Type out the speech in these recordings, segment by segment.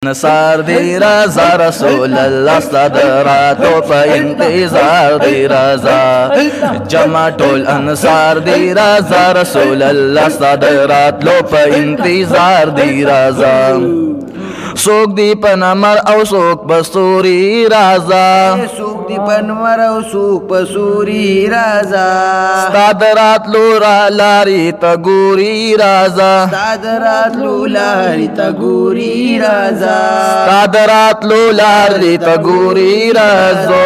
انصار دی رازا رسول اللہ صدراتو پا انتظار دی رازا جمع ٹول انصار دی رازا رسول اللہ صدرات لو پا انتظار دی رازا سوک دی پنمر او سوک بسوری رازا سوک دی پنمر او سوک بسوری رازا ستادرات لورا لاری تگوری رازا ستادرات لولاری تگوری رازا ستادرات لولاری تگوری رازا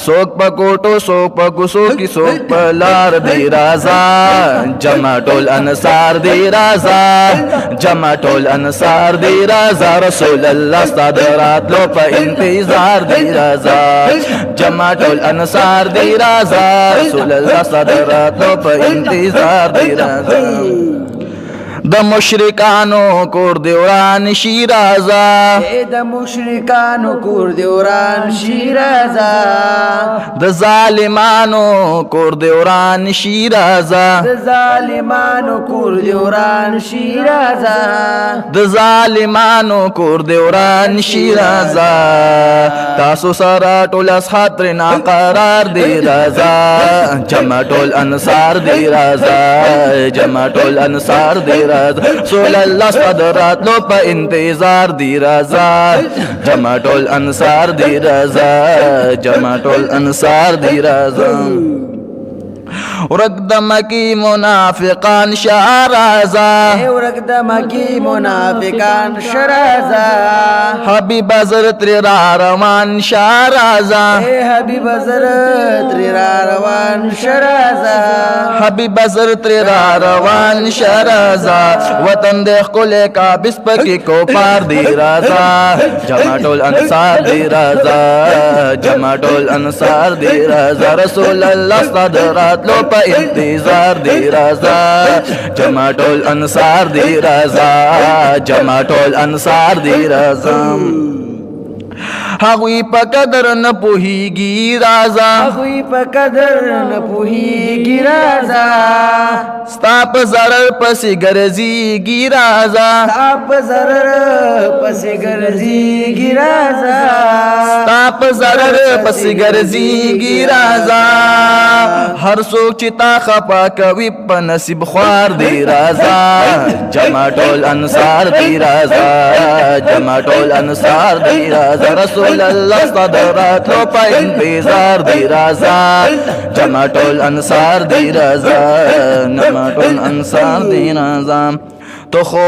سوک پا کوٹو سوک پا کسو کی سوک پا لار دی رازا جمع ٹول انصار دی رازا جمع ٹول انصار دی رازا رسول اللہ صدرات لو پا انتظار دی رازا جمع ٹول انصار دی رازا رسول اللہ صدرات لو پا انتظار دی رازا د مشرکانو کور دیوران شیرازا د مشرکانو کور دیوران شیرازا د ظالمانو کور دیوران شیرازا د ظالمانو کور دیوران شیرازا د ظالمانو کور دیوران شیرازا تاسو سره ټول اصحاب ترنا قرار دی رازا جمع ټول انصار دی رازا جمع ټول انصار دی رازا رسول اللہ صدرات لو پا انتظار دی رازا جمع ٹول انصار دی رازا جمع ٹول انصار دی رازا ورک دمکی منافقان شارازا ورک دمکی منافقان شرازا حبیب حضرت را روان شارازا حبیب حضرت را روان شرازا حبیب حضرت را روان شرازا وطن دیکھ کو لے کا بسپ کی کو پار دی رازا جمع ٹول انصار دی رازا جمع ٹول انصار دی رازا رسول اللہ صدرات لو پا انتظار دی رازا جمع ٹول انصار دی رازا جمع ٹول انصار دی رازا هغوی پا قدر نپوهیگی رازا هغوی پا قدر نپوهیگی رازا ستا پا ضرر پسی گرزیگی رازا ستا پا ضرر پسی گرزیگی رازا ستا پا ضرر پسی گرزیگی رازا ہر سوک چتا خپا کوی پا نصیب خوار دی رازا جمع ٹول انصار دی رازا جمع ٹول انصار دی رازا رسول اللہ صدرات لو پا انتظار دی رازا جمع ٹول انصار دی رازا جمع ٹول انصار دی رازا تو خو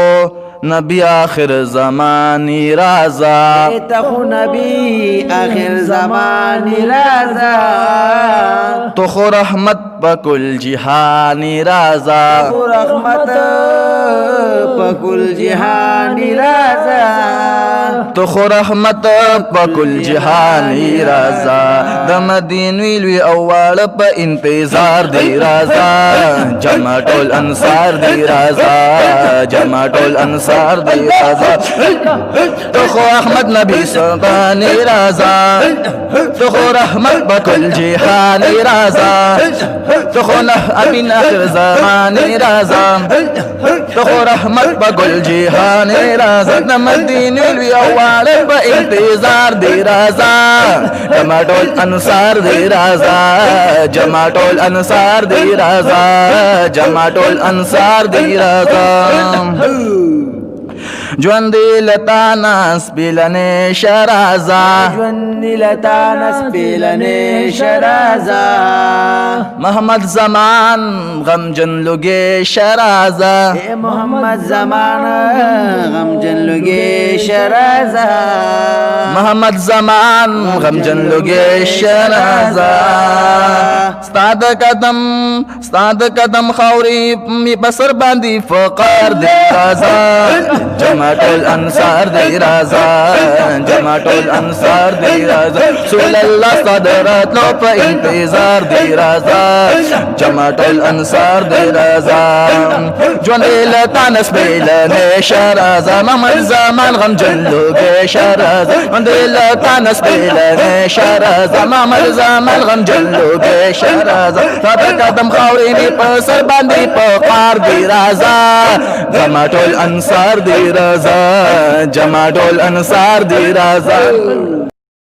نبی آخر زمانی رازا تخو نبی آخر زمانی رازا تو خو رحمت پا کل جہانی رازا تو رحمت پا کل جہانی رازا تو خو رحمت پا کل جہانی رازا د مدینوی لوی اوال پا انتظار دی رازا جمع ٹول انصار دی رازا جمع ٹول انصار دی رازا تو خو احمد نبی سلطانی رازا تو خو رحمت پا کل جہانی رازا تو خو امین آخر زمانی رازا تو خو رحمت پا کل جہانی رازا د مدینوی لوی اوال پا انتظار دی رازا جمع ٹول انصار دی رازا جمع ٹول انصار دی رازا جمع ٹول انصار دی رازا جوندی لتانا سپیلنے شرازا جوندی لتانا سپیلنے شرازا محمد زمان غم جن لگے شرازا محمد زمان غم جن لگے شرازا محمد زمان غم جن لگے شرازا ستاد قدم خوری می بسر باندی فقار دی رازا جمع ٹول انصار دی رازا جمع ٹول انصار دی رازا رسول اللہ صدرات لو پا انتظار دی رازا جمع ٹول انصار دی رازا جون ایلتان اسپیلنے شرازا محمد زمان غم جن لگے شرازا دل تانس پیلنے شرازا مامل زامل غم جلو گے شرازا تا قدم خاورینی پر سر باندی پار دی رازا جمع ټول انصار دی رازا جمع ټول انصار دی رازا